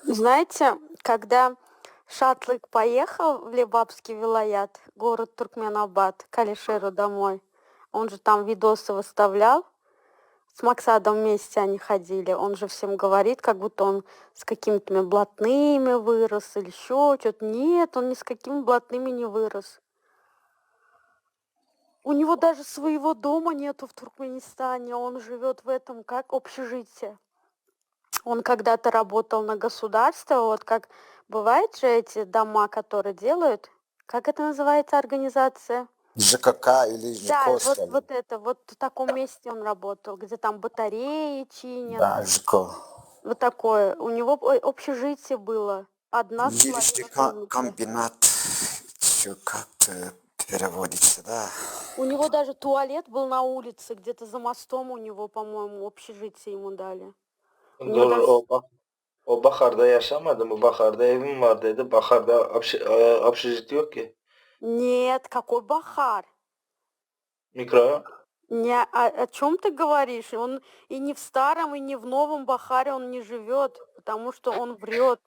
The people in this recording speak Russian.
Знаете, когда Шатлык поехал в Лебабский вилаят, город Туркменабад, к Алишеру домой, он же там видосы выставлял, с Максадом вместе они ходили, он же всем говорит, как будто он с какими-то блатными вырос или еще что-то. Нет, он ни с какими блатными не вырос. У него даже своего дома нету в Туркменистане, он живет в этом, как общежитие. Он когда-то работал на государство, вот как бывает же эти дома, которые делают, как это называется организация? ЖКК или Да, ЖКО, вот, что ли? вот это, вот в таком месте он работал, где там батареи чинят, Да, ЖКО. вот такое. У него общежитие было, одна с Жилищный половиной комнаты. комбинат, еще как-то переводится, да. У него даже туалет был на улице, где-то за мостом у него, по-моему, общежитие ему дали. У него Dur даже... o Bahar'da yaşamadı mı? Bahar'da evim var dedi. Bahar'da общежитие yok ki. Нет, какой Бахар? Mikro. Не, о чем ты говоришь? Он и не в старом, и не в новом Бахаре он не живет, потому что он врет.